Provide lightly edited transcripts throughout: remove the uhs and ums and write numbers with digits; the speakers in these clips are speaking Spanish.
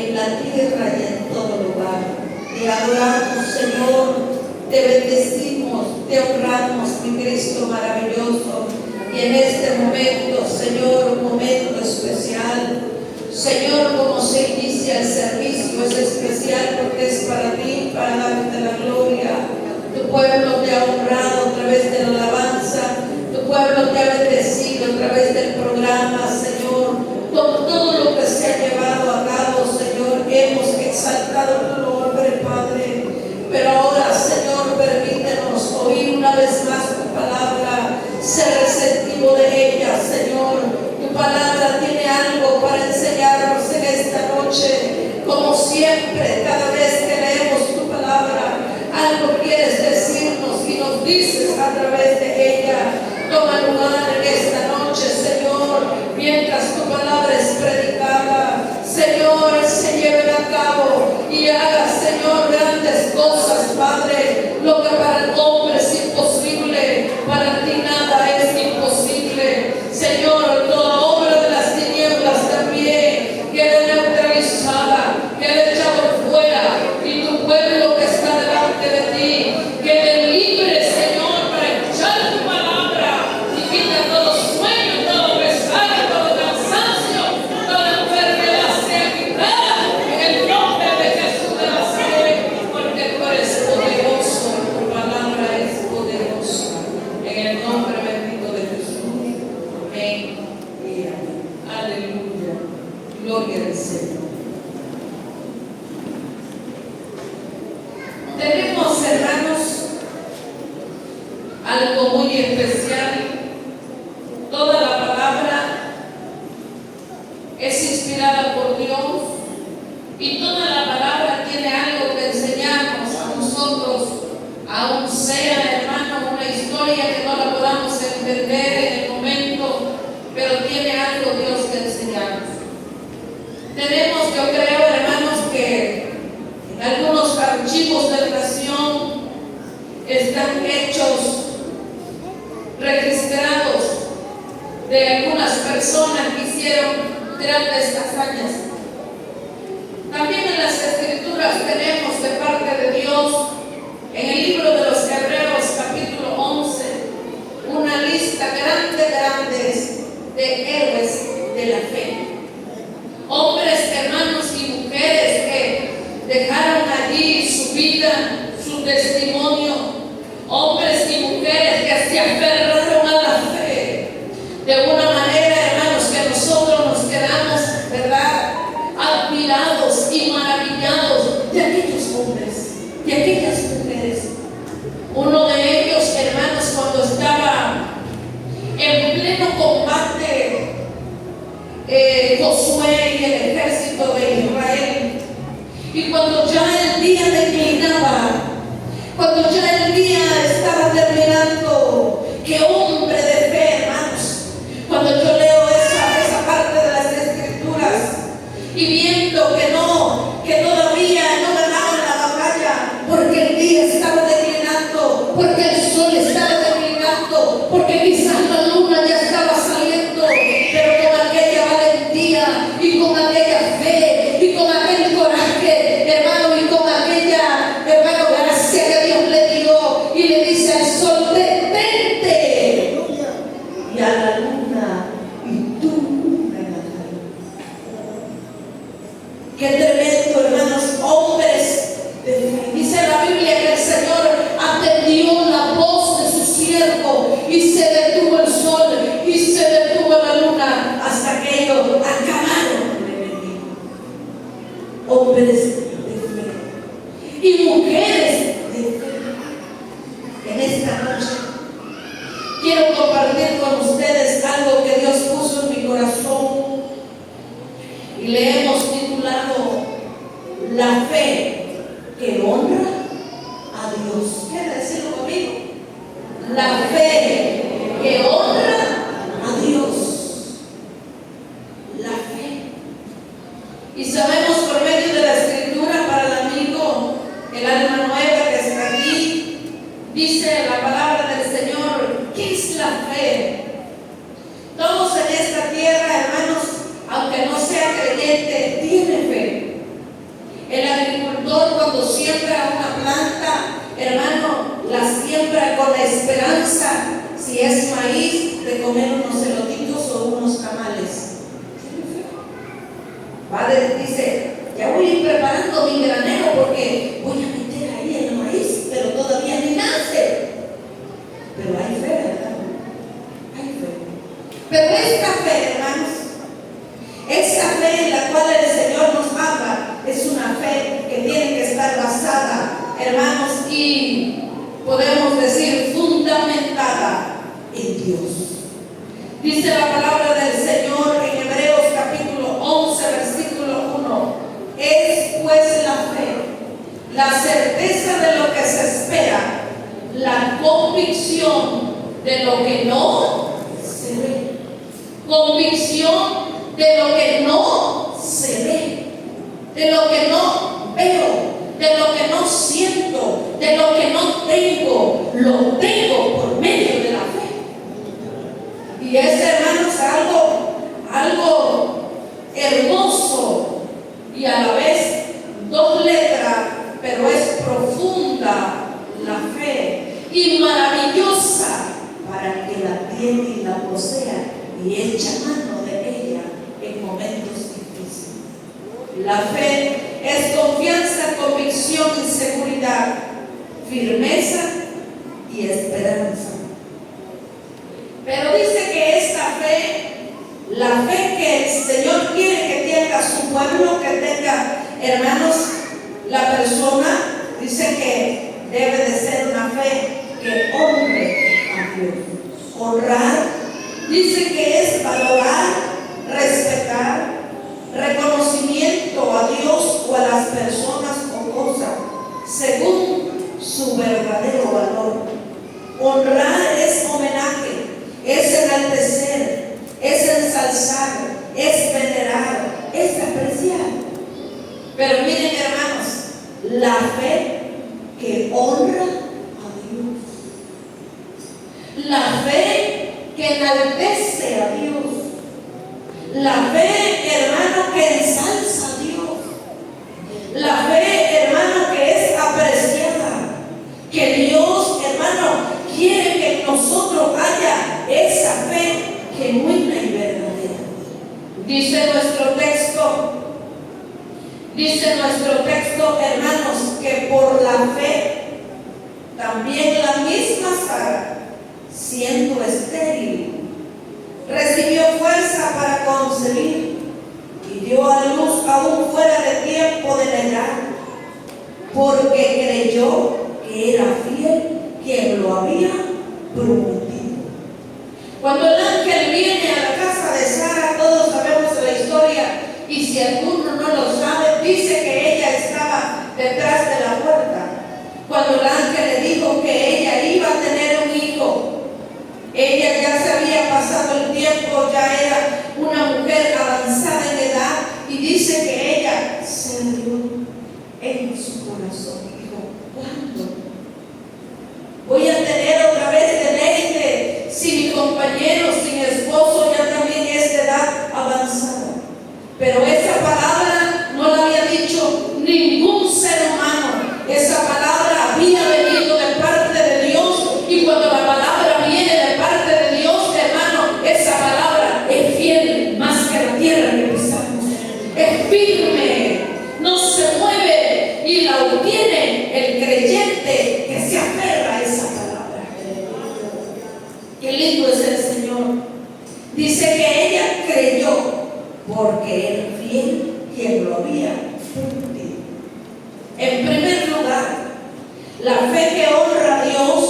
en la tierra y en todo lugar. Te adoramos, Señor, te bendecimos, te honramos, mi Cristo maravilloso. Y en este momento, Señor, un momento especial. Señor, como se inicia el servicio, es especial porque es para ti, para darte la gloria. Tu pueblo te ha honrado a través de la alabanza, tu pueblo te ha bendecido a través del programa, Señor. Con todo lo que se ha llevado a cabo, Señor, hemos exaltado tu nombre, Padre. Pero ahora, Señor, permítenos oír una vez más tu palabra, ser receptivo de ella, Señor. Tu palabra tiene algo para enseñarnos en esta noche. Como siempre, cada vez que leemos tu palabra, algo quieres decirnos y nos dices a través de ella. Toma lugar en esta noche, Señor, mientras tu palabra es predicada. Señor, se lleven a cabo y haga, Señor, grandes cosas, Padre. Lo que para el hombre es imposible, para ti nada es imposible. Señor, toda obra de las tinieblas también quede neutralizada, quede echado fuera, y tu pueblo que está delante de ti quede libre, Señor, para escuchar tu palabra y quita todo sueño, todo pesar, todo cansancio, toda enfermedad sea quitada en el nombre de Jesús de Nazaret, porque tú eres poderoso, tu palabra es poderosa, en el nombre bendito de Jesús. Amén y amén. Aleluya. Gloria al Señor. Tenemos, hermanos, algo muy especial. Toda la palabra es inspirada por Dios y toda la palabra tiene algo que enseñarnos a nosotros, aun sea, hermano, una historia que no la podamos entender en el momento, pero tiene algo Dios que enseñarnos. Tenemos, yo creo, hermanos, que en algunos archivos de nación están hechos registrados de algunas personas que hicieron grandes hazañas. También en las Escrituras tenemos de parte de Dios, en el libro de los Hebreos, capítulo 11, una lista grandes de héroes de la fe. Hombres, hermanos y mujeres que dejaron allí su vida, su testimonio. Hombres y mujeres que se aferraron a la fe de una manera, hermanos, que nosotros nos quedamos, ¿verdad?, admirados y maravillados de aquellos hombres, de aquellas mujeres. Uno de ellos, hermanos, cuando estaba en pleno combate, Josué y el ejército de Israel, y cuando ya el día declinaba, cuando ya el día estaba terminando, qué hombre de fe, hermanos. Cuando yo leo esa parte de las Escrituras y viendo que todavía no ganaban la batalla, porque el día estaba declinando, porque el sol estaba declinando, porque quizás la luna ya estaba saliendo, pero con aquella valentía y con aquella fe y con aquel coraje, hermano, y con aquella, hermano, gracia que Dios le dio, y le dice al sol: detente, y a la luna, y tú me matarás. Qué tremendo, hermanos, hombres de fe. Dice la Biblia que el Señor atendió la voz de su siervo y se detuvo el sol y se detuvo la luna hasta que ellos acabaron con el enemigo. Hombres de fe y mujeres de fe. En esta noche quiero compartir con ustedes algo que Dios puso en mi corazón y le hemos titulado La fe que honra a Dios. ¿Quiere decirlo conmigo? La fe que honra a Dios. La fe. Y sabemos por medio de la Escritura, para el amigo, el alma nueva que está aquí, dice la palabra del Señor: ¿qué es la fe? Todos en esta tierra, hermanos, aunque no sea creyente, tiene fe. cuando siembra una planta, hermano, la siembra con la esperanza, si es maíz, de comer unos elotitos o unos tamales. Dice, ya voy a ir preparando mi granero porque voy a meter ahí el maíz, pero todavía ni nace. Pero hay fe, ¿verdad? Hay fe. Pero esta fe, hermanos, esa fe en la cual el Señor nos habla, es una fe que tiene que estar basada, hermanos, y podemos decir fundamentada en Dios. Dice la palabra del Señor en Hebreos capítulo 11, versículo 1. Es pues la fe, la certeza de lo que se espera, la convicción de lo que no se ve. Convicción de lo que no se ve, de lo que no veo, de lo que no siento, de lo que no tengo, lo tengo por medio de la fe. Y es, hermanos, algo hermoso y a la vez dos letras, pero es profunda la fe y maravillosa para el que la tiene y la posea y echa mano de ella en momentos difíciles. La fe es confianza, convicción y seguridad, firmeza y esperanza. Pero dice que esta fe, la fe que el Señor quiere que tenga su pueblo, que tenga, hermanos, la persona, dice que debe de ser una fe que honre a Dios. Honrar, dice que es valorar, respetar, reconocimiento a Dios o a las personas o cosas según su verdadero valor. Honrar es homenaje, es enaltecer, es ensalzar, es venerar, es apreciar. Pero miren, hermanos, la fe que honra a Dios, la fe que enaltece a Dios, la fe, hermano, que ensalza a Dios, la fe, hermano, que es apreciada, que Dios, hermano, quiere que en nosotros haya esa fe genuina y verdadera. Dice nuestro texto, hermanos, que por la fe también la misma Sara, siendo estéril, recibió fuerza para concebir y dio a luz aún fuera de tiempo de la edad, porque creyó que era fiel quien lo había prometido. Cuando el ángel viene a la casa de Sara, todos sabemos la historia, y si alguno no lo sabe, dice que ella estaba detrás de la puerta. Cuando el ángel le dijo que ella iba a tener un hijo, ella ya se había pasado el tiempo, ya era una mujer avanzada en edad, y dice que ella se dio en su corazón. Dijo, ¿cuándo voy a tener otra vez deleite si mi compañero, si mi esposo ya también es de edad avanzada? Pero esa palabra no la había dicho ningún ser humano. Esa palabra había venido de parte de Dios, y cuando la palabra viene de parte de Dios, hermano, esa palabra es fiel más que la tierra que pisamos. Es firme, no se mueve, y la obtiene el creyente que se aferra a esa palabra. Qué lindo es el Señor. Dice que ella creyó porque era fiel quien lo había prometido. En primer lugar, la fe que honra a Dios.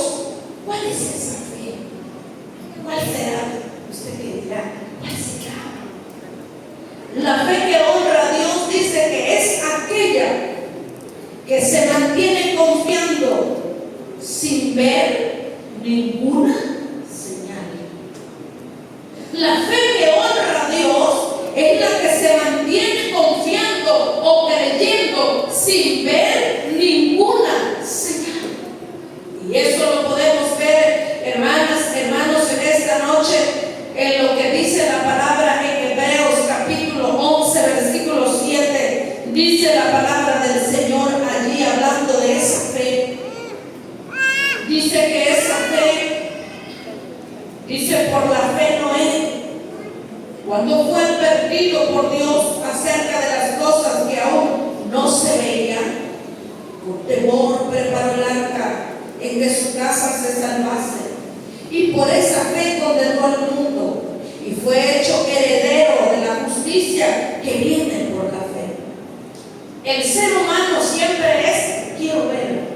¿Cuál es esa fe? ¿Cuál será? Usted que dirá, ¿cuál será? La fe que honra a Dios dice que es aquella que se mantiene confiando sin ver ninguna señal. La fe que honra a Dios es la que se mantiene confiando o creyendo sin ver ninguna señal. Y eso lo podemos ver, hermanas, hermanos, en esta noche, en lo que dice la palabra en Hebreos capítulo 11, versículo 7. Dice la palabra del Señor allí, advertido por Dios acerca de las cosas que aún no se veían, por temor preparó el arca en que su casa se salvase, y por esa fe condenó al mundo, y fue hecho heredero de la justicia que viene por la fe. El ser humano siempre es: quiero ver,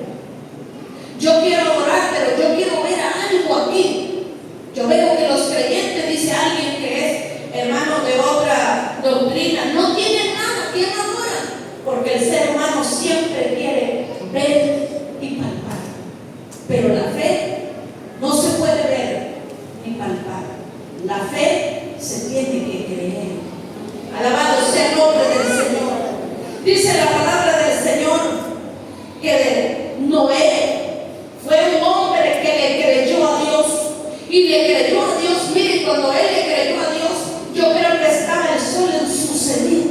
yo quiero adorar, pero yo quiero ver algo aquí. Yo veo que los creyentes, dice alguien que es hermano de otra doctrina, no tienen nada, ¿quién adora? Porque el ser humano siempre quiere ver y palpar, pero la fe no se puede ver ni palpar. La fe se tiene que creer. Alabado sea el nombre del Señor. Dice la palabra del Señor que Noé fue un hombre que le creyó a Dios, y le creyó a Dios. Mire, cuando él le creyó a Dios, yo creo que estaba el sol en su cenit.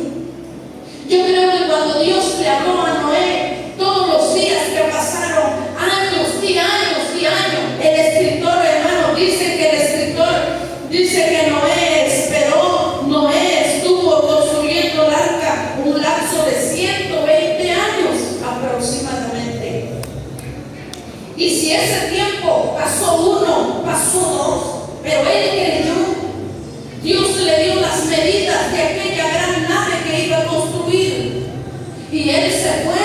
Yo creo que cuando Dios le habló a Noé, todos los días que pasaron, años y años y años, el escritor, hermano, dice que Noé esperó. Noé estuvo construyendo el arca un lapso de 120 años aproximadamente. Y si ese tiempo pasó uno, pasó dos, pero él creyó. Dios le dio las medidas de aquella gran nave que iba a construir, y él se fue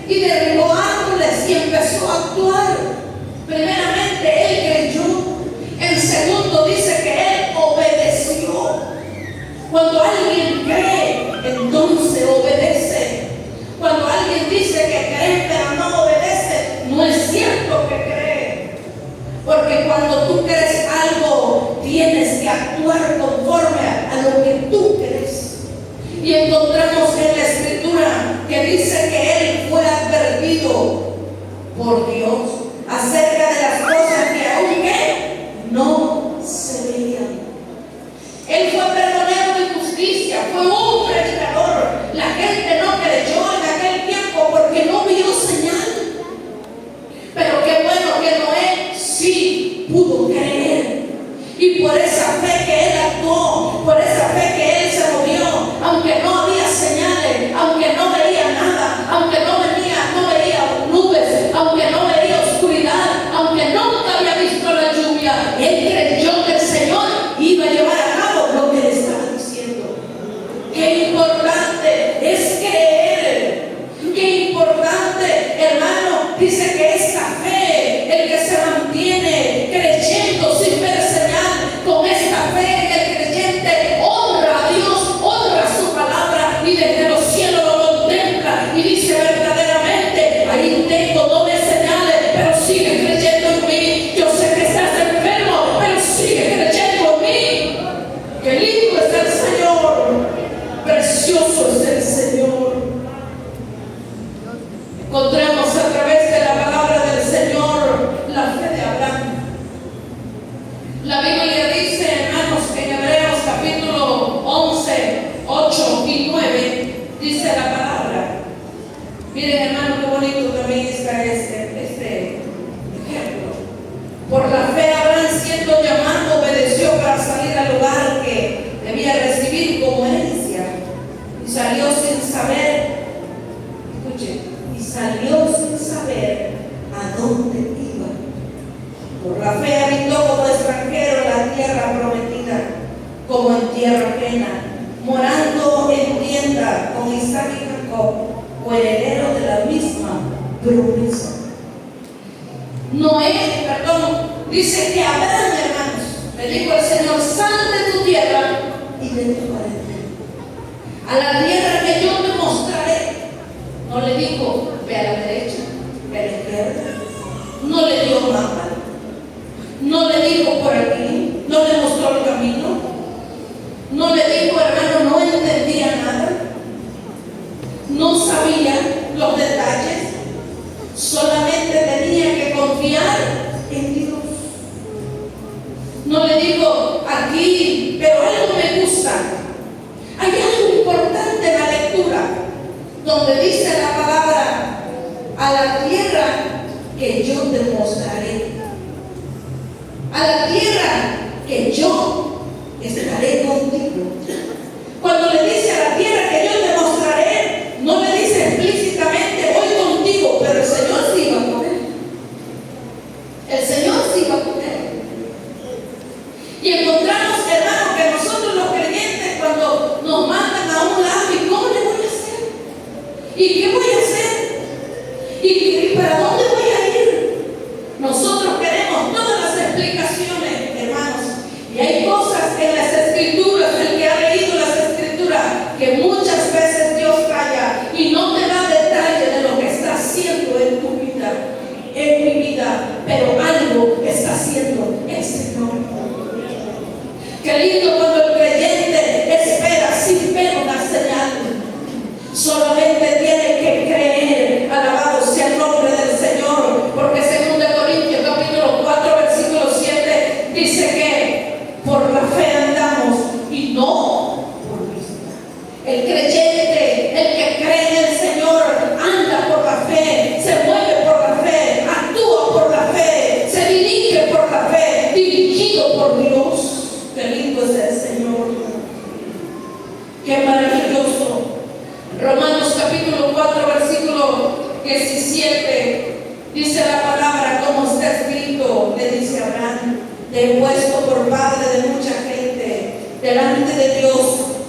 y derribó árboles y empezó a actuar. Primeramente él creyó, en segundo dice que él obedeció. Cuando alguien cree, entonces obedece. Cuando alguien dice que cree pero no obedece, no es cierto que cree. Porque cuando tú crees algo, tienes que actuar conforme a lo que tú crees. Y encontramos en la escritura que dice que él fue advertido por Dios acerca de las cosas que aún no se veían. Él fue pregonero de justicia, fue un predicador. La gente no creyó en aquel tiempo porque no vio señal. Pero qué bueno que Noé sí pudo creer. Y por esa fe que él actuó, por esa fe que él se movió, aunque no había señales, aunque no veía nada, aunque no veía nubes, aunque no veía oscuridad, aunque nunca había visto la lluvia, él creyó que el Señor iba a llevar a cabo lo que le estaba diciendo. Qué importante es creer. Qué importante, hermano. Dice que esta fe, el que se mantiene creyendo sin ver señal, con esta fe el creyente honra a Dios, honra su palabra, y desde los cielos lo contempla y dice: verdaderamente, ahí tengo dobles señales, pero sigue creyendo en mí. Yo sé que estás enfermo, pero sigue creyendo en mí. Qué lindo es el Señor, precioso es el Señor. Encontramos a través de la palabra del Señor la fe de Abraham. La Biblia dice, hermanos, en Hebreos capítulo 11, 8 y 9, dice la palabra. Miren, hermano, qué bonito también está este ejemplo. Por la fe Abraham, siendo llamado, obedeció para salir al lugar que debía recibir como herencia, y salió sin saber, escuche, a dónde iba. Por la fe habitó como extranjero en la tierra prometida, como en tierra ajena, morando en tienda con Isaac y Jacob, heredero de la misma promesa. Dice que Abraham, hermanos, le dijo al Señor: sal de tu tierra y de tu parentela a la tierra que yo te mostraré. No le dijo: ve a la derecha, ve a la izquierda. No le dio mapa, no le dijo: por aquí. No le mostró el camino, no le dijo: hermano, no entendía nada, no sabía los detalles, solamente tenía que confiar en Dios. No le digo aquí, pero algo me gusta. Hay algo importante en la lectura, donde dice la palabra: a la tierra que yo te mostraré. A la tierra que yo, es ¿Y qué voy a hacer? ¿Y para dónde voy a ir? Nosotros queremos todas las explicaciones, hermanos. Y hay cosas en las Escrituras, el que ha leído las Escrituras, que muchas veces Dios calla y no te da detalle de lo que está haciendo en tu vida, en mi vida, pero algo está haciendo el Señor. Qué lindo cuando el creyente espera sin ver una señal. Solamente tiene que creer. Alabado sea el nombre del Señor, porque 2 Corintios capítulo 4 versículo 7 dice que por la fe andamos y no por vista. El creyente, el que cree en el Señor, anda por la fe, se mueve por la fe, actúa por la fe, se dirige por la fe, dirigido por Dios. Qué lindo es el Señor. Qué maravilloso. Romanos capítulo 4 versículo 17 dice la palabra, como está escrito, le dice Abraham: te he puesto por padre de mucha gente delante de Dios,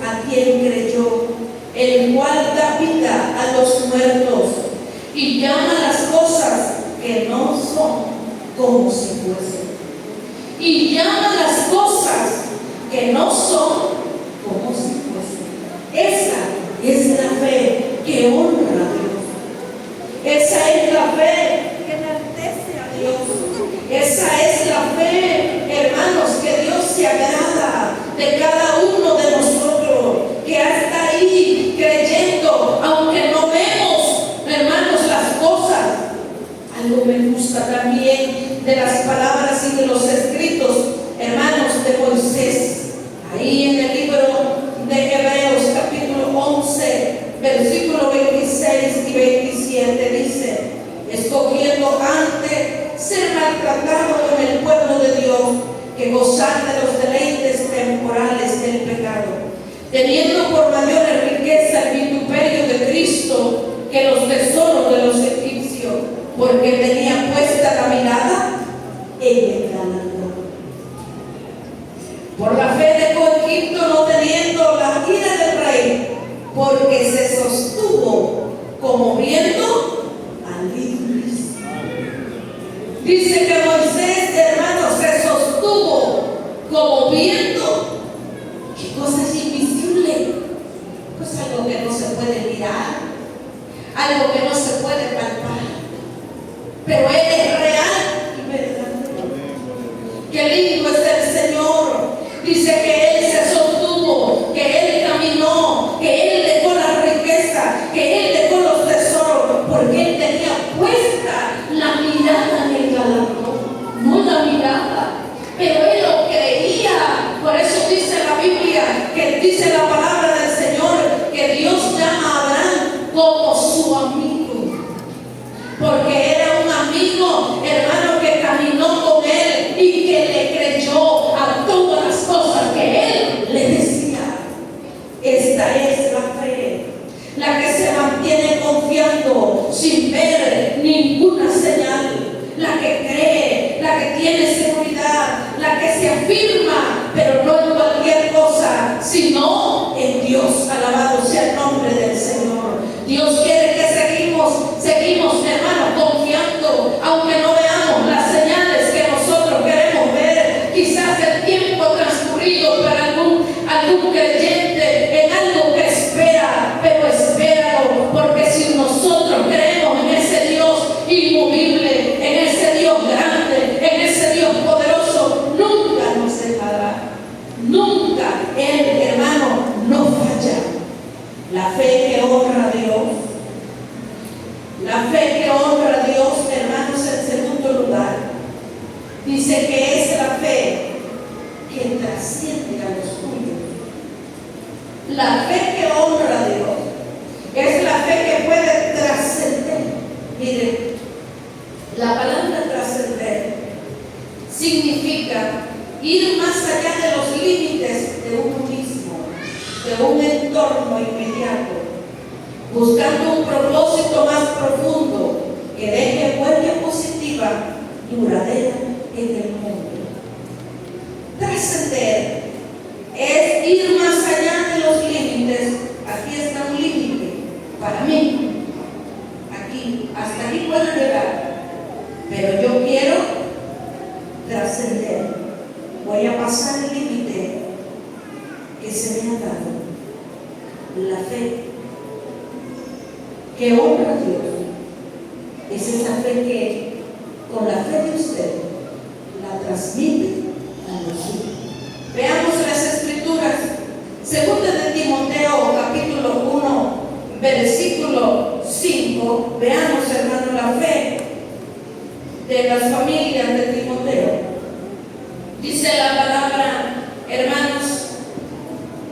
a quien creyó, el cual da vida a los muertos y llama las cosas que no son como si fuesen. Y llama las cosas que no son como si fuesen. Esa es la fe que honra a Dios. Esa es la fe que enaltece a Dios. Esa es la fe, hermanos, que Dios se agrada de cada uno de nosotros, que está ahí creyendo, aunque no vemos, hermanos, las cosas. Algo me gusta también de las palabras y de los escritos, hermanos, de Moisés. Ahí en el libro de Hebreos capítulo 11 versículo 26 y 27 dice: escogiendo antes ser maltratado con el pueblo de Dios que gozar de los deleites temporales del pecado, teniendo por mayores riqueza el vituperio de Cristo que los tesoros de los egipcios, porque tenía puesta la mirada en el galardón. Por la fe dejó Egipto, no teniendo la ira del rey, porque se sostuvo como viendo al Dios. Dice que Moisés, hermano, se sostuvo como viendo. ¿Qué cosa es invisible? Pues algo que no se puede mirar, algo que no se puede palpar, pero Él es real y verdadero. Qué lindo es el Señor. Dice que Él se sostuvo, que Él caminó, que Él dejó la riqueza, que Él dejó los tesoros, porque Él tenía puesta la mirada en el galardón, no la mirada, pero Él lo creía. Por eso dice la Biblia, que dice la palabra del Señor, que Dios llama a Abraham como su amigo, porque era un amigo, hermano, que caminó con Él y que le creyó a todas las cosas que Él le decía. Esta es la fe, la que se mantiene confiando sin ver ninguna señal, la que cree, la que tiene seguridad, la que se afirma, pero no en cualquier cosa, sino en Dios. Alabado sea el nombre del Señor. Dios quiere que seguimos, hermanos, confiando, aunque no veamos las señales que nosotros queremos ver. Quizás el tiempo transcurrido para algún creyente en algo que espera, pero espéralo, porque si nosotros creemos en ese Dios inmovible, en ese Dios grande, en ese Dios poderoso, nunca nos dejará. Nunca Él, hermano, no falla. La fe que honra a Dios. La fe que honra a Dios, hermanos, en segundo lugar, dice que es la fe que trasciende a los suyos. La fe que honra a Dios es la fe que puede trascender. Mire, la palabra trascender significa ir más allá de los límites de uno mismo, de un entorno inmediato, buscando un propósito más profundo que deje huella positiva, duradera en el mundo. Trascender es ir más allá de los límites. Aquí está un límite para mí, La fe que honra a Dios es esa fe que, con la fe de usted, la transmite a los suyos. Veamos las escrituras. Segunda de Timoteo, capítulo 1, versículo 5. Veamos, hermano, la fe de las familias de Timoteo. Dice la palabra, hermanos,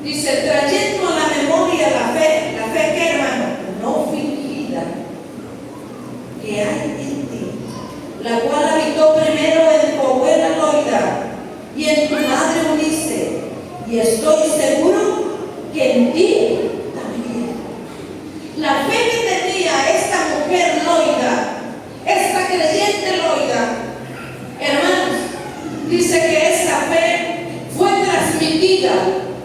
dice, trayendo a la memoria la fe que, hermano, no fingida, que hay en ti, la cual habitó primero en tu abuela Loida y en tu madre Eunice, y estoy seguro que en ti también. La fe que tenía esta mujer Loida, esta creyente Loida, hermanos, dice que esta fe fue transmitida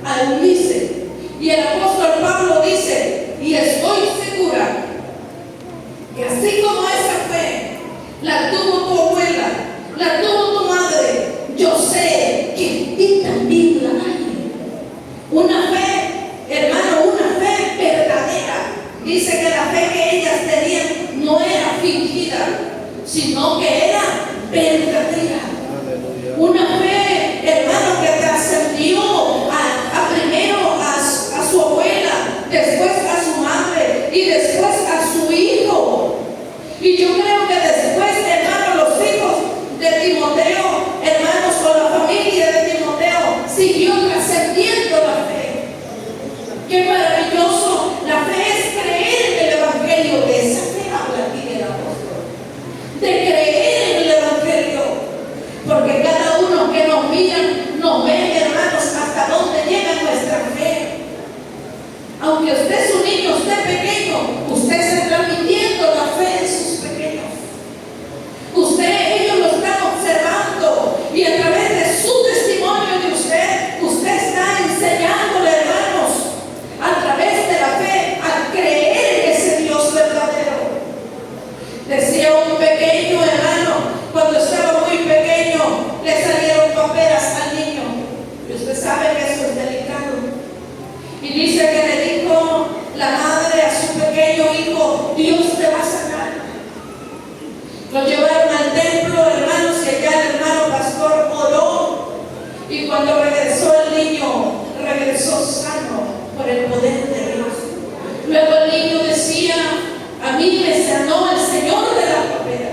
a Eunice, y el apóstol Pablo dice, y estoy segura que así como esa fe la tuvo tu abuela, la tuvo tu madre, yo sé que en ti también la hay. Una fe, hermano, una fe verdadera. Dice que la fe que ellas tenían no era fingida, sino que era verdadera. Una fe, hermano, que trascendió primero a su abuela, después a su madre y después a su hijo. Y yo creo que después, hermano, los hijos de Timoteo, hermanos, con la familia de Timoteo, siguió trascendiendo la fe. Qué maravilloso. La fe es creer en el Evangelio. De esa fe habla aquí el apóstol, de creer en el Evangelio, porque cada uno que nos mira nos ve, hermanos, hasta dónde llega nuestra fe. Aunque usted es un niño, usted es pequeño, usted está transmitiendo la fe de sus pequeños. Ellos lo están observando, y a través de su testimonio de usted está enseñándole, hermanos, a través de la fe, a creer en ese Dios verdadero. Decía un pequeño, hermano, cuando estaba muy pequeño, le salieron paperas al niño, y usted sabe que eso es delicado. Y dice que le dijo la madre a su pequeño hijo, Dios te va a sanar. Lo llevaron al templo, hermanos, y allá el hermano pastor oró, y cuando regresó el niño, regresó sano por el poder de Dios. Luego el niño decía, a mí me sanó el Señor de la papera,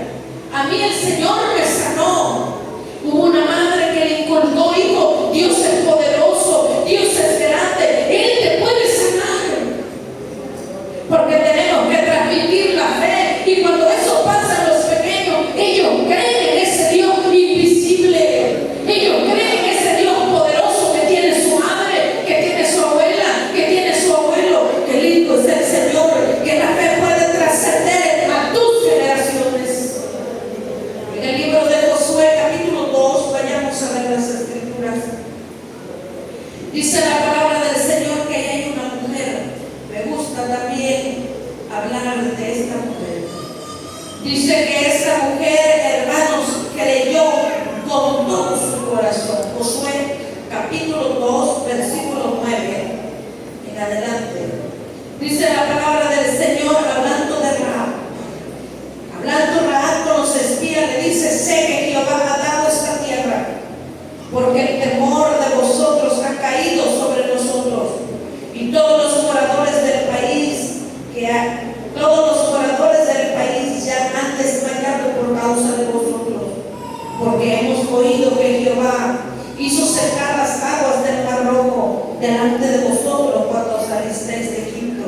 a mí el Señor me sanó. Hubo una madre que le inculcó, hijo, Dios es poderoso, Dios es grande, Él te puede sanar. Porque tenemos que transmitir la fe, y cuando eso pasa a los pequeños, ellos creen en ese Dios invisible, ellos creen en ese Dios poderoso que tiene su madre, que tiene su abuela, que tiene su abuelo. Qué lindo es el Señor, que la fe puede trascender a tus generaciones. En el libro de Josué, capítulo 2, vayamos a ver las escrituras. Dice la palabra del Señor que hay una mujer. Me gusta también hablar de esta mujer. Dice que esta mujer, hermanos, creyó con todo su corazón. Josué, capítulo 2, versículo 9 en adelante. Dice la palabra del Señor, hablando de Rahab. Hablando Rahab con los espías, le dice, sé que Jehová ha dado esta tierra, porque el temor de vosotros ha caído sobre nosotros, y todos los moradores del país ya han desmayado por causa de vosotros, porque hemos oído que Jehová hizo secar las aguas del Mar Rojo delante de vosotros cuando salisteis de Egipto,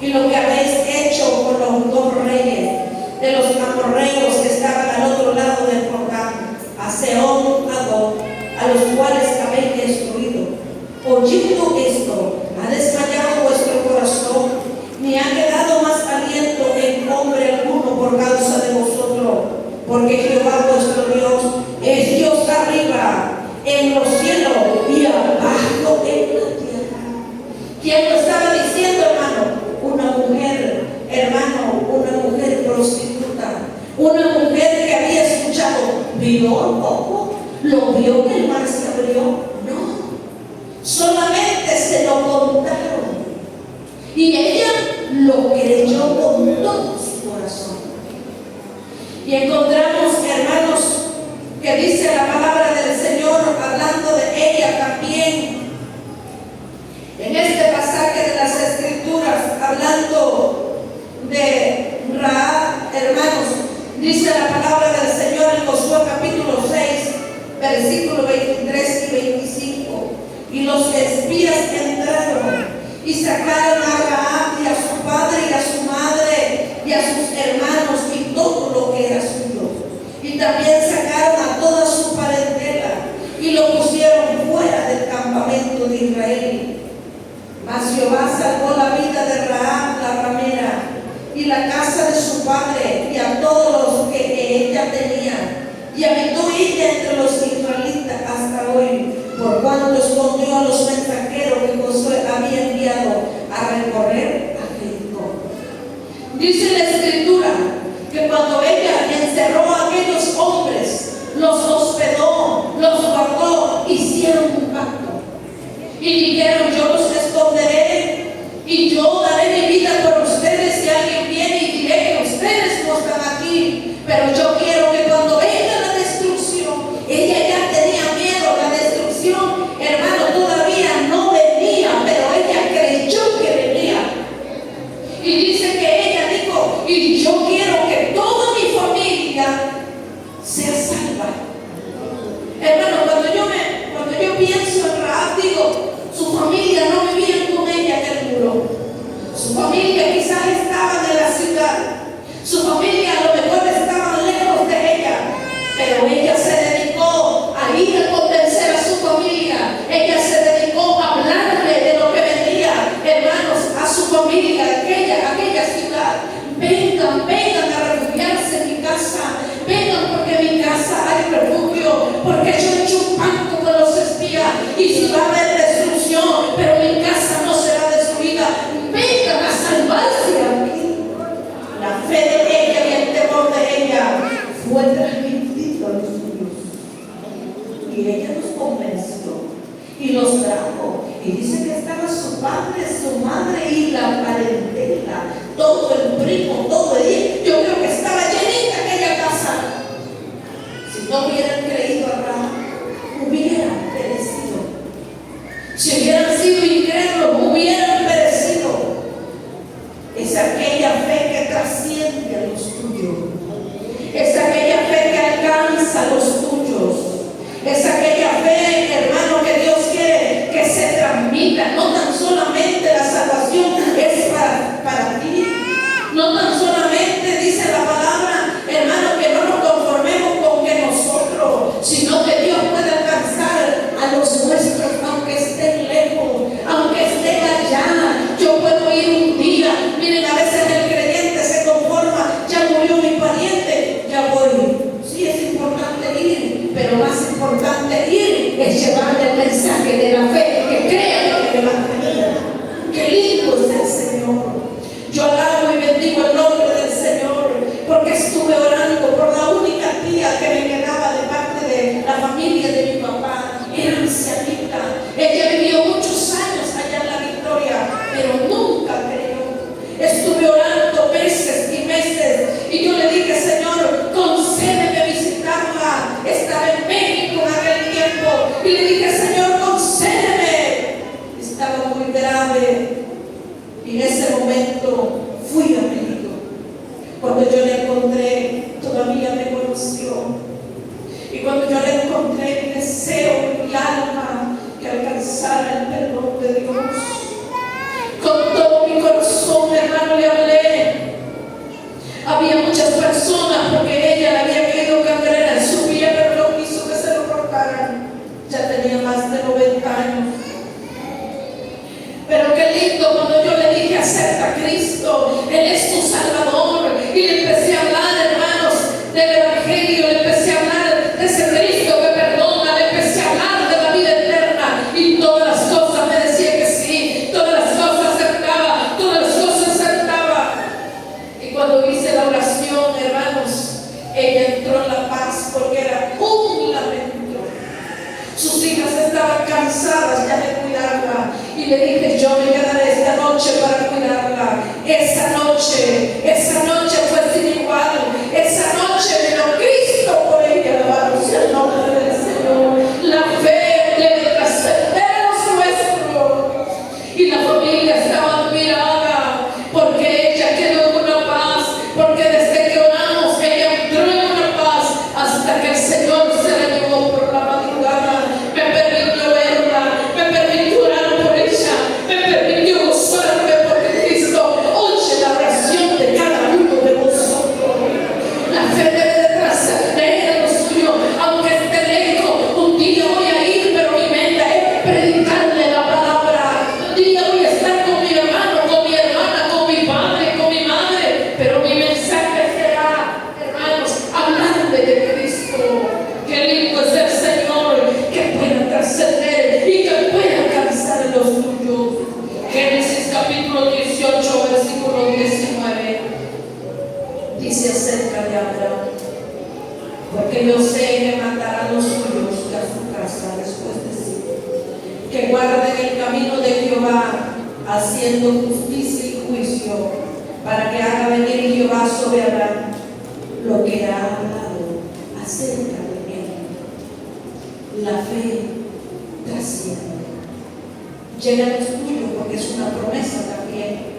y lo que habéis hecho con los dos reyes de los amorreos que estaban al otro lado del Jordán, a Sehón, a Dog, a los cuales habéis destruido. Oyendo esto, ha desmayado vuestro corazón, ni ha quedado más aliento en hombre alguno por causa de vosotros, porque Jehová vuestro Dios es Dios arriba en los cielos y abajo en la tierra. ¿Quién lo estaba diciendo, hermano? Una mujer, hermano, una mujer prostituta, una mujer que había escuchado, vio un poco, lo vio que el mar se abrió, no, solamente se lo contaron. Y ella lo creyó con todo su corazón. Y encontramos, hermanos, que dice la palabra del Señor hablando de ella también. En este pasaje de las Escrituras, hablando de Rahab, hermanos, dice la palabra del Señor en Josué capítulo 6, versículos 23 y 25. Y los espías entraron y sacaron a Rahab y a su padre y a su madre y a sus hermanos y todo lo que era suyo. Y también sacaron a toda su parentela y lo pusieron fuera del campamento de Israel. Mas Jehová salvó la vida de Rahab la ramera y la casa de su padre y a todos los que ella tenía. Y habitó ella entre los israelitas hasta hoy, por cuanto escondió a los mensajeros que Josué había enviado a recorrer a Jericó. Dice la Escritura que cuando ella encerró a aquellos hombres, los hospedó, los guardó, hicieron un pacto y dijeron: yo los esconderé y yo daré mi vida por ustedes. Si alguien viene y diré que ustedes no están aquí, pero yo quiero que cuando venga la destrucción, ella ya tenía miedo. La destrucción, hermano, todavía no venía, pero ella creyó que venía. Y dice que ella dijo: y yo quiero que toda mi familia sea salva. Hermano, cuando yo pienso en Rahab, digo, su familia no vivía con ella en el muro. Su familia quizás estaba en la ciudad. Su familia a lo mejor estaba lejos de ella. Pero ella se dedicó a ir a convencer a su familia. Ella se dedicó a hablarle de lo que venía, hermanos, a su familia, aquella ciudad. Vengan a refugiarse en mi casa. Vengan porque en mi casa hay refugio. Porque yo he hecho un pacto con los espías. Y si va a haber destrucción, pero mi casa no será destruida. Vengan a salvarse aquí. La fe de ella y el temor de ella fue transmitido a los suyos. Y ella los convenció y los trajo. Y dice que estaba su padre, su madre y la parentela, todo el primo, todo el... Yo creo que estaba llenita aquella casa. Si no hubieran creído a Rahab, hubieran perecido. Si hubieran sido incrédulos, hubieran perecido. Es aquella fe que trasciende a los tuyos. Es aquella fe que alcanza a los tuyos. Es aquella fe, hermano, que Dios quiere que se transmita. No tan solamente la salvación es para ti. No tan solamente dice la palabra, hermano, que no nos conformemos con que nosotros, sino que Dios puede alcanzar a los nuestros, aunque estén lejos, aunque estén allá. Yo puedo ir un día. Miren, a veces el creyente se conforma: ya murió mi pariente, ya voy. Sí, es importante ir, pero más importante ir es llevarle el mensaje de la fe, que crea que levanta vida. Qué lindo es el Señor. Yo alabo y bendigo el nombre del Señor, porque estuve orando por la única tía que me quedaba de parte de la familia de mi papá. Era ancianita. Ella vivió muchos años allá en La Victoria, pero nunca creyó. Estuve orando meses y meses, y yo le dije: Señor, concédeme visitarla. Estaba en México en aquel tiempo, y le dije: Señor, concédeme. Estaba muy grave, y en ese momento fui a México. Cuando yo la encontré, todavía me conoció. Y cuando yo la encontré, mi deseo, mi alma, que alcanzara el perdón de Dios. Con todo mi corazón, hermano, le hablé. Había muchas personas, porque ella le había querido cambiar en su vida, pero no quiso que se lo cortaran. Ya tenía más de 90 años. Pero qué lindo cuando yo le dije: acepta a Cristo, Él es tu Salvador. Y le empecé a hablar, hermanos, del Evangelio. Le empecé a hablar de ese Cristo que perdona. Le empecé a hablar de la vida eterna. Y todas las cosas me decía que sí. Todas las cosas aceptaba. Todas las cosas aceptaba. Y cuando hice la oración, hermanos, ella entró en la paz, porque era un lamento. Sus hijas estaban cansadas ya de cuidarla. Y le dije: yo me quedaré esta noche para cuidar 19 dice acerca de Abraham: porque yo sé que matará a los suyos y a su casa después de sí, que guarden el camino de Jehová, haciendo justicia y juicio, para que haga venir Jehová sobre Abraham lo que ha hablado acerca de él. La fe trasciende. Llega a los tuyos porque es una promesa también.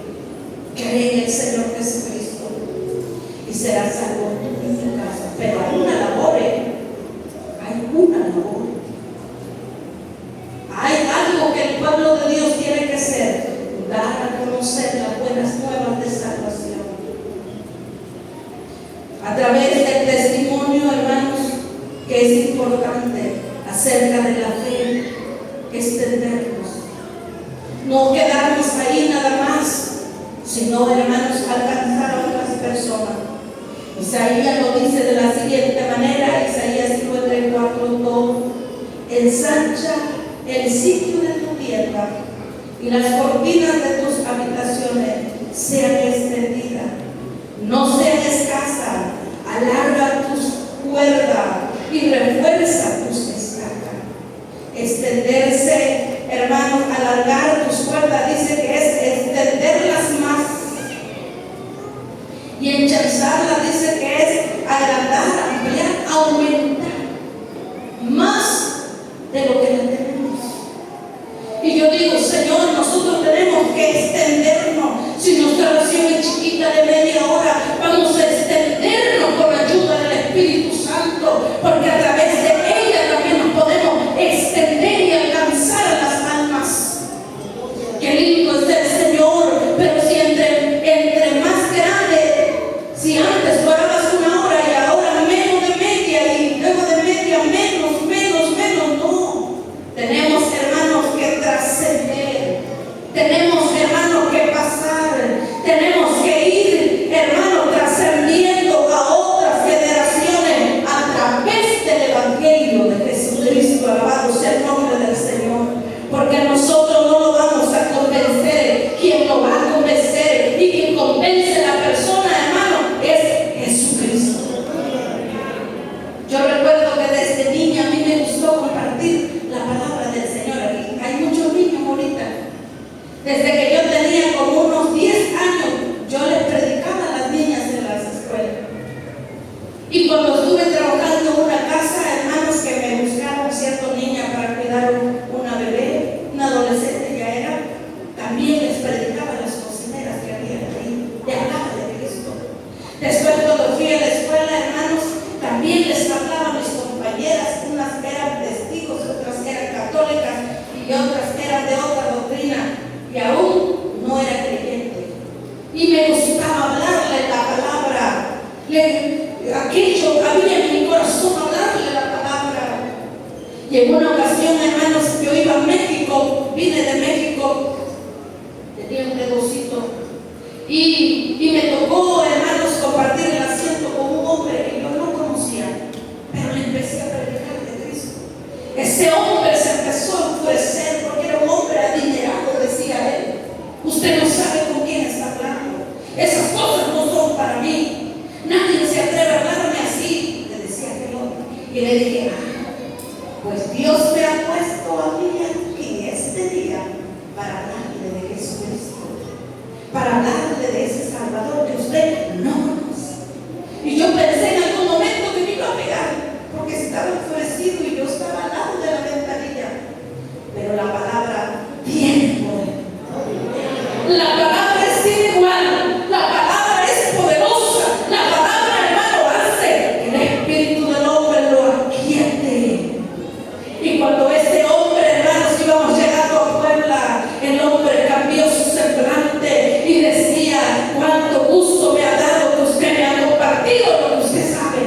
Cree en el Señor Jesucristo y serás salvo tú en tu casa. Pero hay una labor, hay una labor. Hay algo que el pueblo de Dios tiene que hacer: dar a conocer las buenas nuevas de salvación. A través del testimonio, hermanos, que es importante acerca de la fe, extendernos. No quedarnos ahí nada más, sino, hermanos, alcanzar a otras personas. Isaías lo dice de la siguiente manera, Isaías 54:2: ensancha el sitio de tu tienda y las cortinas de tus habitaciones sean extendidas, no sean escasas. Alarga tus cuerdas y refuerza tus estacas. Extenderse, hermanos, alargar tus cuerdas, dice que es extenderlas más. Y encharzarlas, dice que es agrandar, ampliar, aumentar más de lo que la tenemos. Y yo digo: Señor, nosotros tenemos que extendernos. Si nuestra oración es chiquita de media hora, vamos a extendernos con la ayuda del Espíritu Santo, porque a través de ella también nos podemos extender y alcanzar a las almas. Qué lindo es el Señor, pero si entre más grande, si antes orabas una hora y ahora menos de media, y luego de media menos, no. Tenemos, hermanos, que trascender. Tenemos, hermanos, que pasar. Tenemos que ir, hermanos, trascendiendo a otras generaciones a través del Evangelio de Jesucristo. Alabado sea el nombre del Señor. Porque nosotros no lo vamos a convencer. Quien lo va a convencer y quien convence a la persona, hermano, es Jesucristo. Yo recuerdo que desde niña a mí me gustó compartir la palabra del Señor. Aquí hay muchos niños ahorita. Desde que yo tenía como unos 10 años, yo les predicaba a las niñas en las escuelas. Y cuando estuve trabajando en una casa, hermanos, que me buscaron cierta niña para cuidar una bebé, una adolescente ya era, también les predicaba a las cocineras que había ahí, y hablaba de Cristo. Después, cuando fui a la escuela, hermanos, también les hablaba a mis compañeras, unas eran testigos, otras eran católicas y otras eran de otra doctrina, y aún no era creyente. Y me gustaba hablarle la palabra, aquello había en mi corazón, hablarle la palabra. Y en una ocasión, hermanos, yo iba a México, vine de México, tenía un negocito, y me tocó, hermanos, compartir el asiento con un hombre que yo no conocía, pero le empecé a predicar de Cristo. Ese hombre se empezó a enfurecer porque era un hombre adinerado, decía él. Usted no sabe con quién está hablando. Esas cosas no son para mí. Nadie se atreve a hablarme así, le decía aquel hombre. Y le dije: pues Dios me ha puesto a mí aquí este día para hablarle de Jesucristo, para hablarle de ese Salvador que usted no conoce. Y yo pensé en algún momento que me iba a pegar, porque estaba enfurecido y yo estaba al lado de la ventanilla. Pero la palabra tiene poder. La palabra es sin igual. La palabra es poderosa. La palabra, hermano, hace que el espíritu del hombre lo aquiete. Y cuando ese hombre, hermanos, íbamos llegando a Puebla, el hombre cambió su semblante y decía: cuánto gusto me ha dado que usted me ha compartido lo que usted sabe.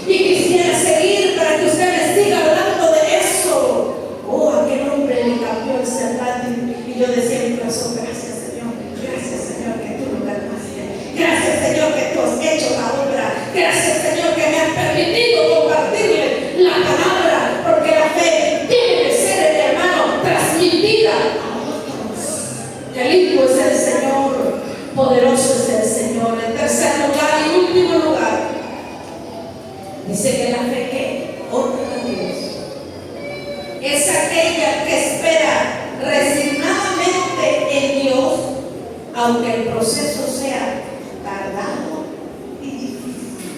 Y quisiera seguir para que usted me siga hablando de eso. Oh, aquel hombre le cambió el semblante. Y yo decía en mi corazón: gracias, Señor. Gracias, Señor, que tú lo calmaste. Gracias, Señor, que tú has hecho la obra. Gracias, Señor, que me has permitido compartirle la palabra. Porque la fe tiene que ser, hermano, transmitida a otros. Qué lindo es el Señor, poderoso lugar y último lugar, dice que la fe que honra a Dios es aquella que espera resignadamente en Dios, aunque el proceso sea tardado y difícil.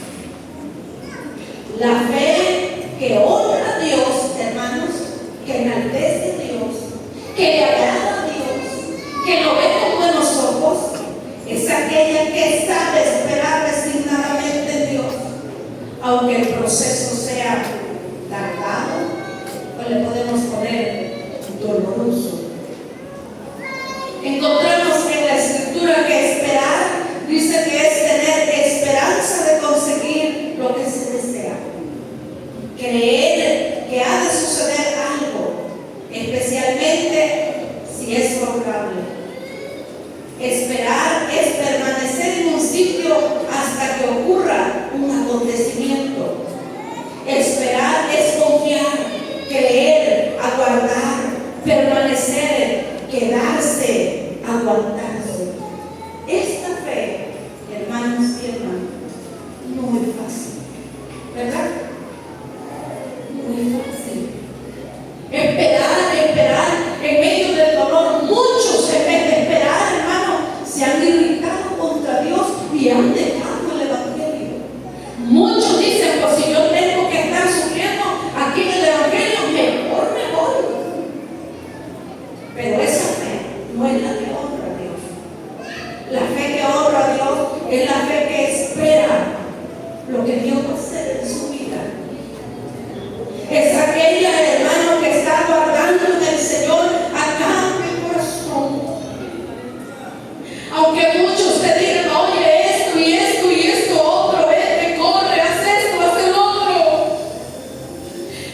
La fe que honra a Dios, hermanos, que enaltece a Dios, que le agrada a Dios, que lo ve con buenos ojos, es aquella que sabe esperar resignadamente en Dios, aunque el proceso sea tardado, o le podemos poner doloroso. Encontramos en la escritura que esperar, dice que es tener esperanza de conseguir lo que se desea, creer que ha de suceder algo, especialmente si es favorable. Esperar es permanecer en un sitio hasta que ocurra un acontecimiento. Esperar es confiar, creer, aguardar, permanecer, quedarse, aguantarse. Esta fe, hermanos y hermanas, no es fácil, ¿verdad? Muy fácil. Esperar en medio del dolor. Muchos en vez de esperar, hermano, se han irritado contra Dios y han dejado el evangelio. Muchos dicen, pues si yo tengo que estar sufriendo aquí en el evangelio, mejor me voy. Pero esa fe no es la que honra a Dios. La fe que honra a Dios es la fe que espera lo que Dios va a hacer en su vida. Es aquella, hermano, que está guardando en el Señor acá en el corazón. Aunque muchos te digan, oye, esto y esto y esto otro, vete, corre, haz esto, haz el otro.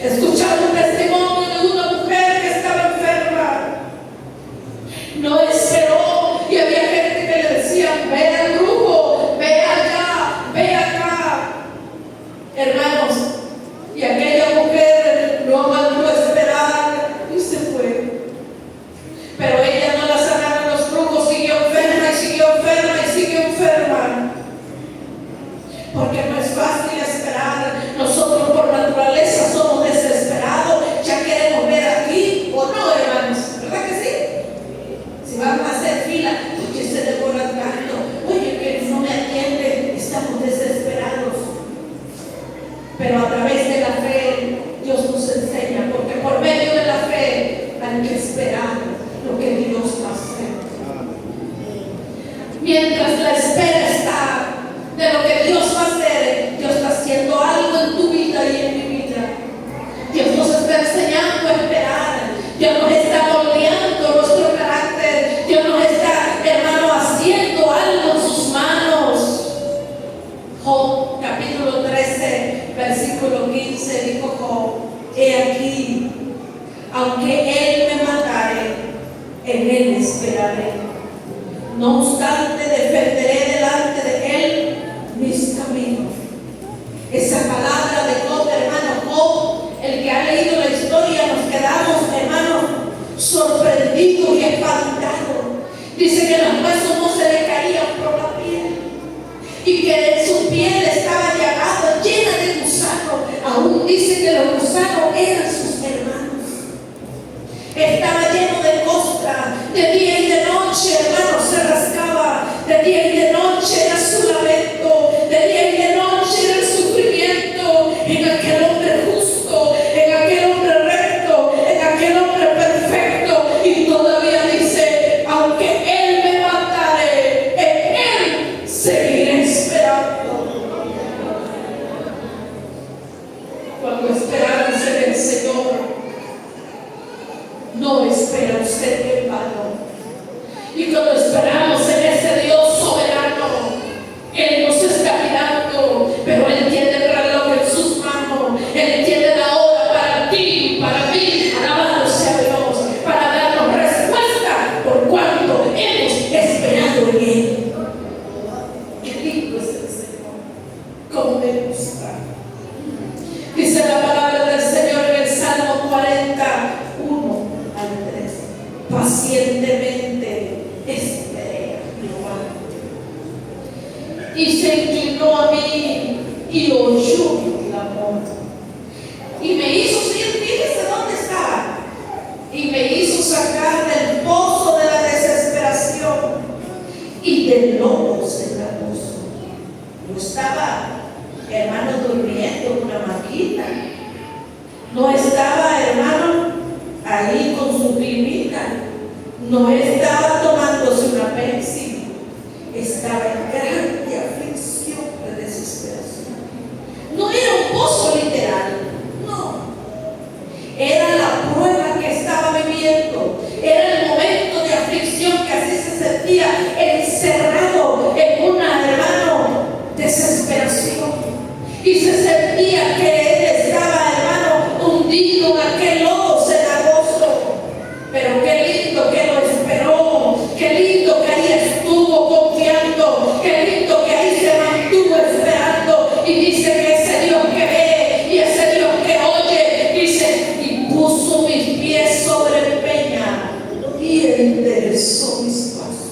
Escuchaba un testimonio de una mujer que estaba enferma. No esperó y había gente que le decía, ve al grupo, ve allá, ve acá. Hermanos, y aquella mujer no mandó a esperar y se fue. Pero ella no la sanaron los brujos, siguió enferma y siguió enferma y siguió enferma. Porque no es fácil esperar. Nosotros por naturaleza somos desesperados. Ya queremos ver aquí o no, hermanos. ¿Verdad que sí? Si vamos a hacer fila, oye, se demora tanto. Oye, que no me atiende. Estamos desesperados. Pero a través de la fe, Dios nos enseña, porque por medio de la fe hay que esperar lo que Dios va a hacer. Mientras la espera está de lo que Dios va a hacer, Dios está haciendo algo en tu vida y en mi vida. Dios nos está enseñando a esperar. Dios nos está moldeando nuestro carácter. Dios nos está, hermano, haciendo algo en sus manos. Job, capítulo 13, versículo 15, dijo Job, he aquí, aunque él me matare, en él esperaré. No obstante, defenderé delante de él mis caminos. Esa palabra de Job, hermano Job, el que ha leído la historia, nos quedamos, hermanos, sorprendidos y espantados. Dice que los huesos no se le caían por la piel y que su piel estaba llagada, llena de gusanos. Aún dice que los gusanos eran sus hermanos. Estaba lleno de costra, de día y de noche, hermanos, se rascaba, de día y de noche era su lamento, de día y de noche era el sufrimiento en aquel hombre justo, en aquel hombre recto, en aquel hombre perfecto. Y todavía dice, aunque él me matare, en él seguiré esperando. Cuando esperamos en el Señor, no espera usted en vano. y se inclinó a mí y oyó mi clamor. Y me hizo, fíjese dónde estaba, y me hizo sacar del pozo de la desesperación y del lodo cenagoso. No estaba, hermano, durmiendo en una maquita. No estaba, hermano, ahí con su climita. No estaba tomándose una Pepsi. Estaba en grande aflicción de desesperación. No era un pozo literal, no. Era la prueba que estaba viviendo. Era el momento de aflicción que así se sentía, encerrado en una, hermano, desesperación. Y se sentía que él estaba, hermano, hundido en aquel lodo cenagoso. Pero qué lindo que lo esperó, qué lindo que ahí estuvo confiando, qué lindo que ahí se mantuvo esperando. Y dice que ese Dios que ve y ese Dios que oye, dice, y puso mis pies sobre peña y enderezó mis pasos.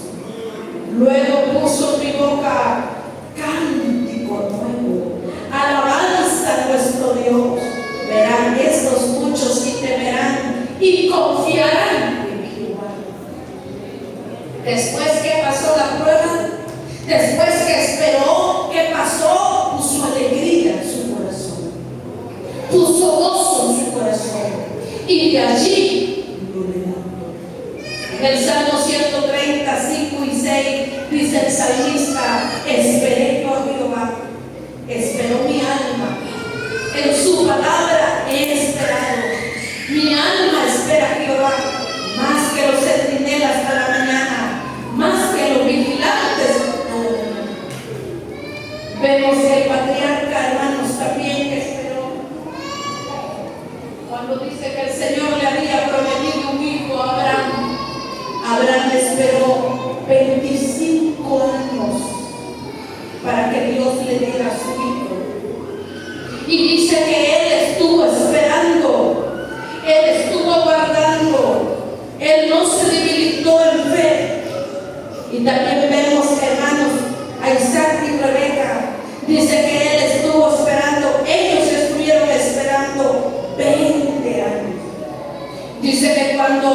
Luego puso en mi boca cántico nuevo, alabanza a nuestro Dios. Verán estos muchos y temerán y confiarán en Jehová. Después que pasó la prueba, después que esperó, ¿qué pasó? Puso alegría en su corazón, puso gozo en su corazón, y de allí lo levantó. En el Salmo 135 y 6 dice el salmista: esperé yo a Jehová, esperó mi alma, en su palabra he esperado. Mi alma espera a Jehová, más que los centinelas a la mañana, más que los vigilantes a la mañana. Vemos que el patriarca, hermanos, también esperó. Cuando dice que el Señor le había prometido un hijo a Abraham, Abraham esperó 25 años para que Dios le diera a su hijo. Y dice que él estuvo esperando, él estuvo aguardando, él no se debilitó en fe. Y también vemos, hermanos, a Isaac y Rebeca. Dice que él estuvo esperando, ellos estuvieron esperando 20 años. Dice que cuando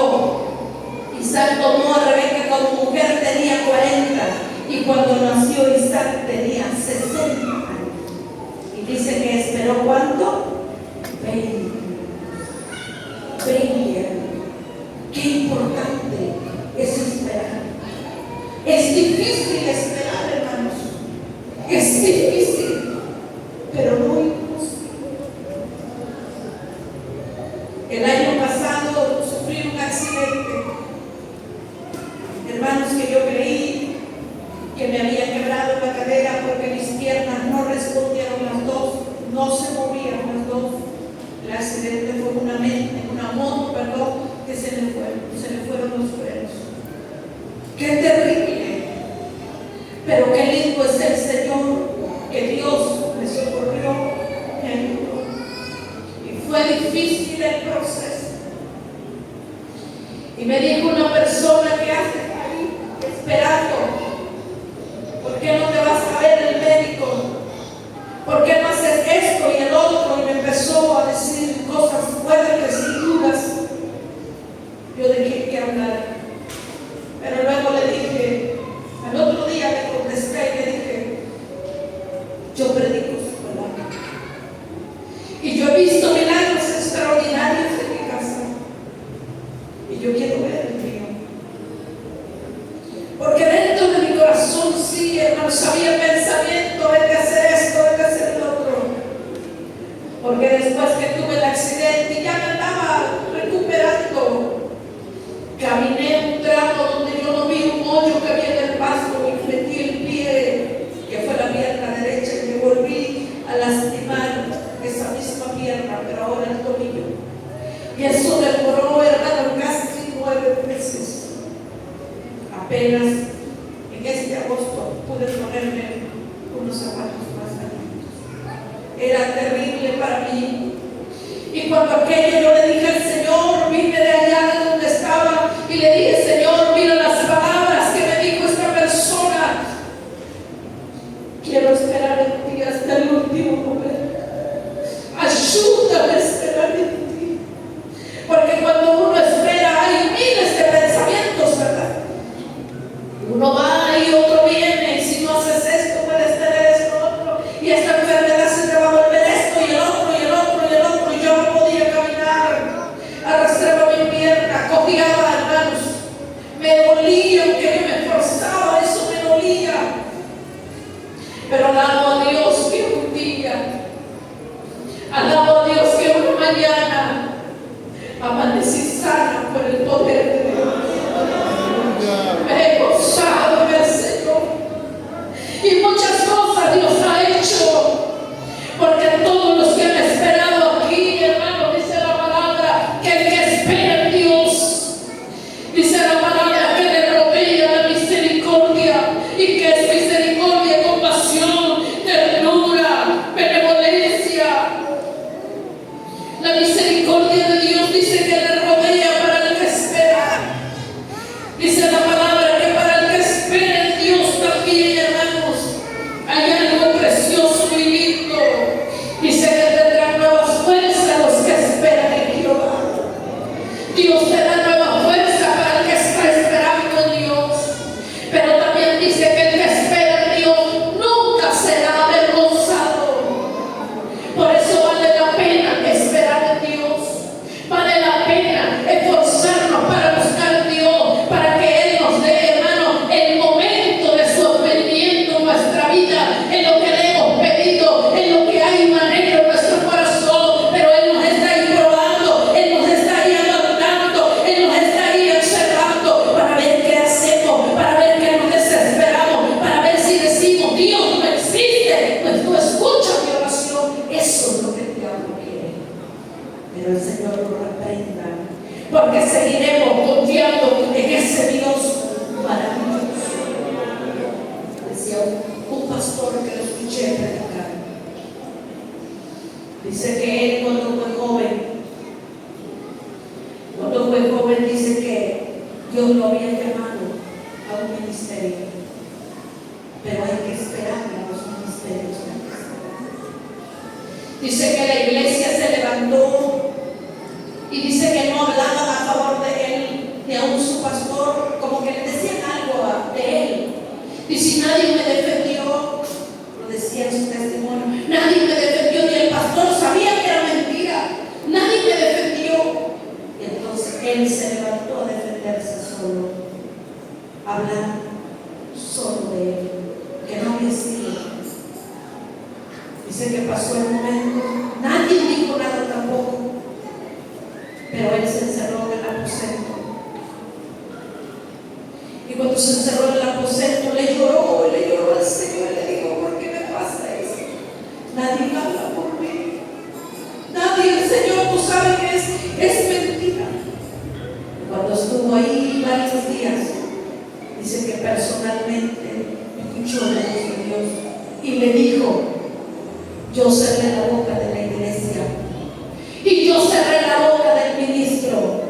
Isaac tomó a Rebeca como mujer tenía 40, y cuando nació Isaac tenía 60 años. Y dice que esperó ¿cuánto? 20 años. Qué importante es esperar. Es difícil esperar, hermanos. Es difícil, pero no imposible. El año pasado sufrí un accidente, hermanos, que yo creí que me había quebrado la cadera porque mis piernas no respondieron las dos, no se movían las dos. El accidente fue una moto, que se le fueron los frenos. ¡Qué terrible! Pero qué lindo es el Señor, que Dios me socorrió, me ayudó. Y fue difícil el proceso. Y me dijo una persona: ¿qué haces ahí esperando? ¿Por qué no te vas a ver el médico? ¿Por qué no haces esto y el otro? Y me empezó a decir cosas fuertes y duras. Yo dejé que hablar. Pero luego le dije, al otro día le contesté y le dije: yo predico su palabra. Y yo he visto milagros extraordinarios en mi casa. Y yo quiero ver el mío. Porque dentro de mi corazón, sí, hermanos, había pensamiento: hay que hacer esto, hay que hacer lo otro. Porque después que tuve el accidente y ya me andaba recuperando, caminé un tramo donde yo no vi un hoyo que había en el pasto y metí el pie, que fue la pierna derecha, y me volví a lastimar esa misma pierna, pero ahora el tobillo. Y eso demoró, hermano, casi 9 meses. Apenas en este agosto pude ponerme unos zapatos más grandes. Era terrible para mí. Y cuando aquello yo le dije al Señor, vine de allá de donde estaba y le dije: Señor, mira las palabras que me dijo esta persona, que Pero alabo a Dios que un día, alabo a Dios que una mañana amanecí sana por el poder de Dios. Me he gozado en el Señor. Y muchas cosas Dios ha hecho. Porque todos los que han esperado aquí, hermano, dice la palabra que el que espera en Dios, dice la palabra que le rodea la misericordia, y que es misericordia, compasión, ternura, benevolencia. La misericordia de Dios dice que le rodea para el que espera. Dice la palabra que para el que espera en Dios también, hermanos, hay algo precioso y lindo. Dice que tendrán nuevas fuerzas los que esperan en Jehová. Dios te da nueva fuerza para el que está esperando en Dios. Pero también dice que el que espera en Dios nunca será avergonzado. Por eso vale la pena esperar en Dios. Vale la pena esforzarnos para buscar a Dios, para que Él nos dé, hermano, el momento de su advenimiento en nuestra vida, en lo que le hemos pedido, en lo que hay manera en nuestro corazón. Pero Él nos está ahí probando, Él nos está ahí adaptando, Él nos está ahí observando para ver qué hacemos, para ver qué nos desesperamos, para ver si decimos: Dios no existe, pues tú escuchas mi oración. Eso es lo que el diablo quiere. Pero el Señor lo reprenda, porque seguiremos confiando en ese Dios maravilloso. Decía un pastor que lo escuché predicar. Dice que él cuando fue joven, dice que Dios lo había llamado a un ministerio. Pero hay que esperar en los ministerios. Dice que la iglesia se levantó y dice que no hablaban a favor de él, ni aún su pastor, como que le decían algo de él. Dice: nadie me defendió, lo decía en su testimonio, nadie me defendió, ni el pastor sabía que era mentira, nadie me defendió. Y entonces él se levantó a defenderse solo, a hablar solo de él, que no había sido. Dice que pasó el momento, nadie dijo nada tampoco, pero él se encerró en el aposento. Y cuando se encerró en el aposento, le lloró al Señor y le dijo: ¿por qué me pasa eso? Nadie habla por mí. Nadie, el Señor, tú sabes que es mentira. Cuando estuvo ahí varios días, dice que personalmente escuchó la voz de Dios y le dijo: yo cerré la boca de la iglesia y yo cerré la boca del ministro,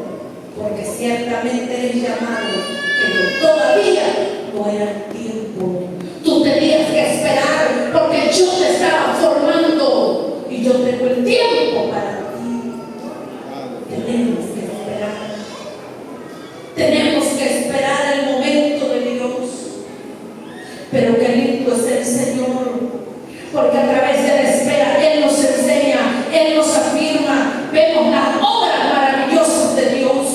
porque ciertamente eres llamado, pero todavía no era el tiempo. Tú tenías que esperar, porque yo te estaba formando y yo tengo el tiempo para ti. Tenemos que esperar. Tenemos que esperar el momento de Dios. Pero qué lindo es el Señor, porque a través de la espera Él nos enseña, Él nos afirma. Vemos las obras maravillosas de Dios,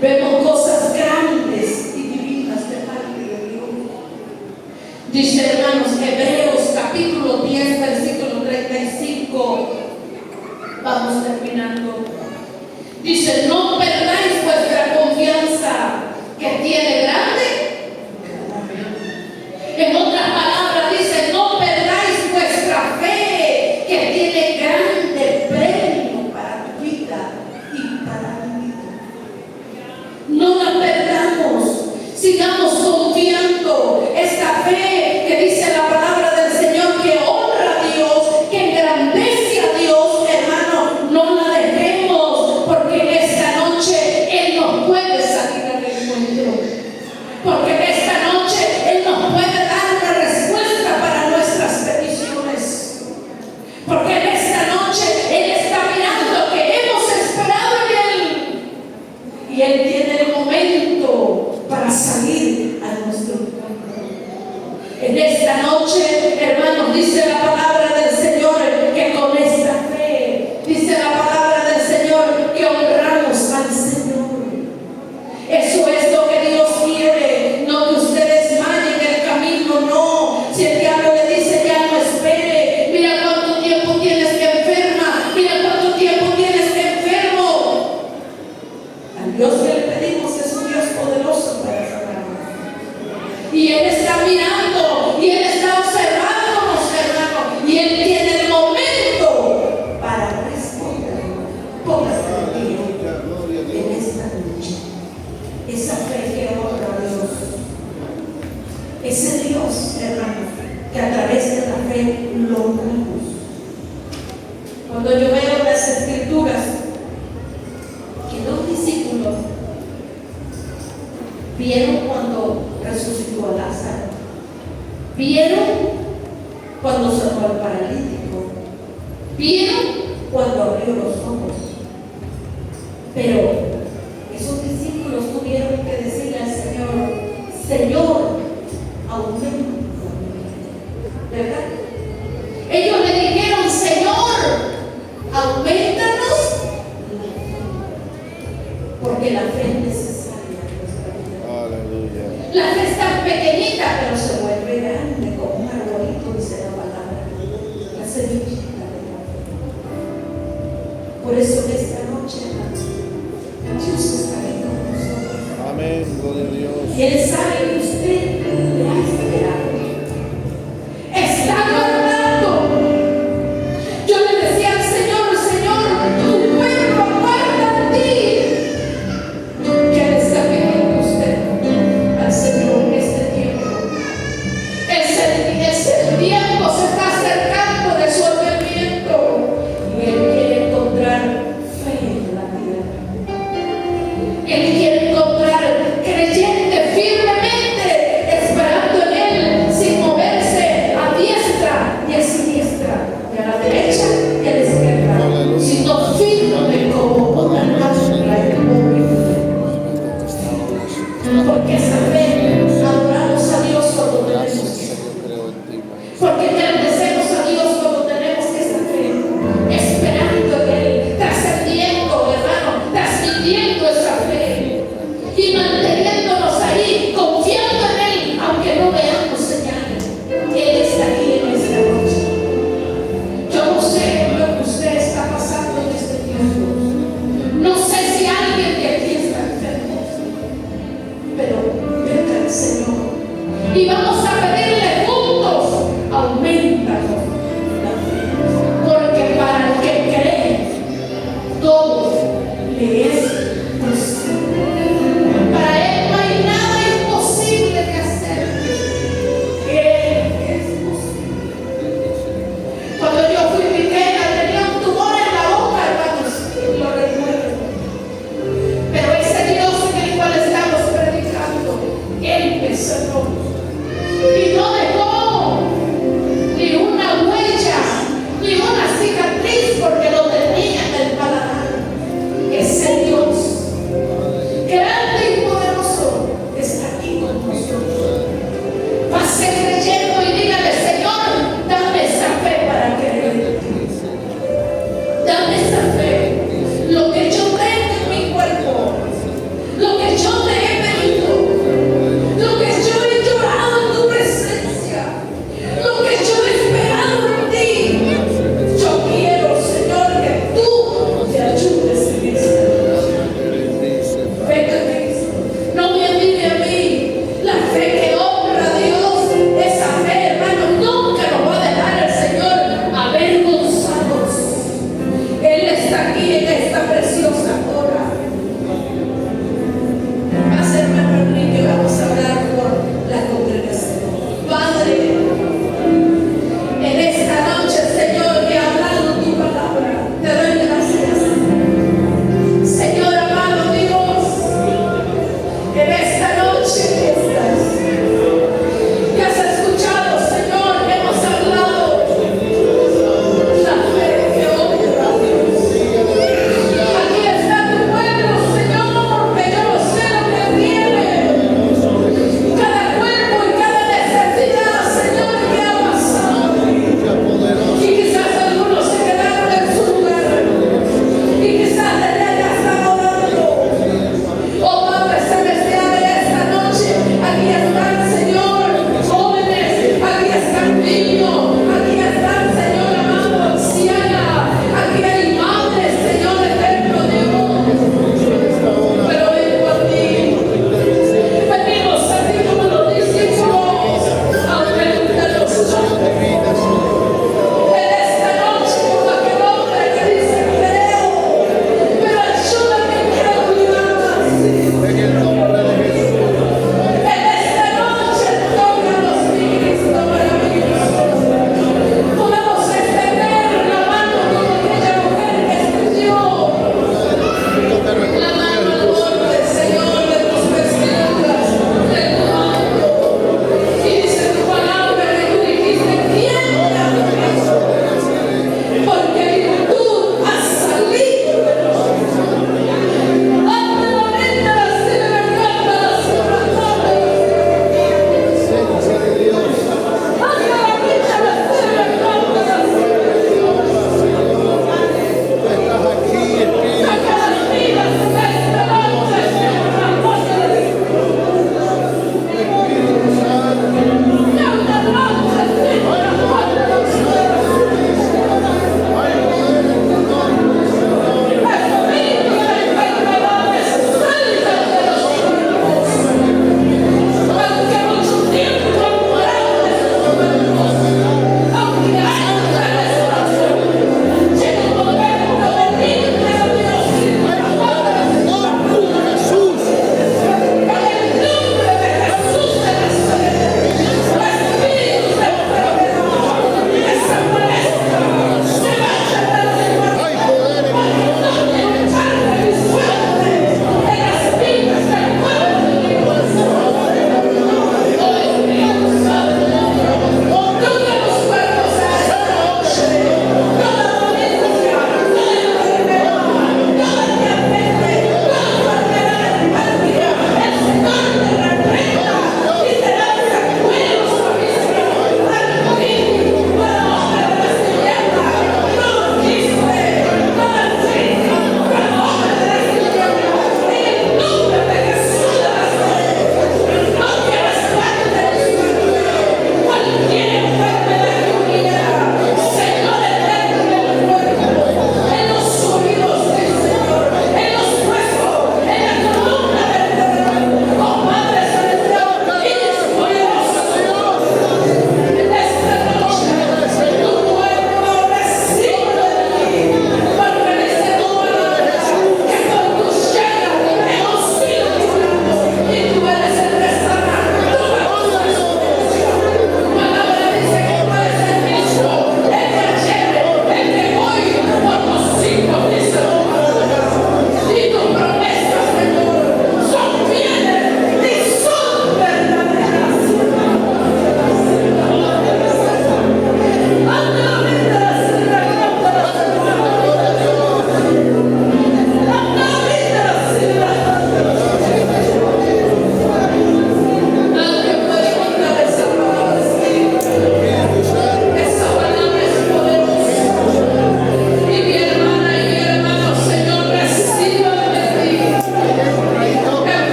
vemos cosas grandes y divinas de parte de Dios. Dice, hermanos, Hebreos capítulo 10 versículo 35, vamos terminando. Dice: no perdáis vuestra confianza, que tiene grande. En otras palabras dice: no perdáis vuestra fe, que tiene grande premio para tu vida y para mi vida. No la perdamos, sigamos confiando. Esta fe que dice la palabra del Señor, que honra a Dios, que engrandece a Dios, hermano, no la dejemos, porque en esta noche Él nos puede salir al encuentro. Porque en esta noche Él nos puede dar una respuesta para nuestras peticiones. Porque en esta noche Él está mirando que hemos esperado en Él. Y Él tiene el momento para salir a nuestro encuentro. En esta noche, hermanos, dice la palabra del Señor que con esta fe, dice la palabra del Señor que honramos al Señor. Eso es lo que Dios quiere, no que ustedes vayan el camino, no. Si el diablo le dice: Y Él está mirando, y Él está observándonos, hermano. Y Él tiene el momento para responder. Póngase de pie en esta lucha. Esa fe que honra a Dios. Ese Dios, hermano, que a través de la fe lo honramos. Cuando yo veo las escrituras, que los discípulos vieron cuando resucitó a Lázaro, vieron cuando sacó al paralítico, vieron cuando abrió los ojos, pero esos discípulos tuvieron que decirle al Señor: Señor, aumenta, ¿verdad?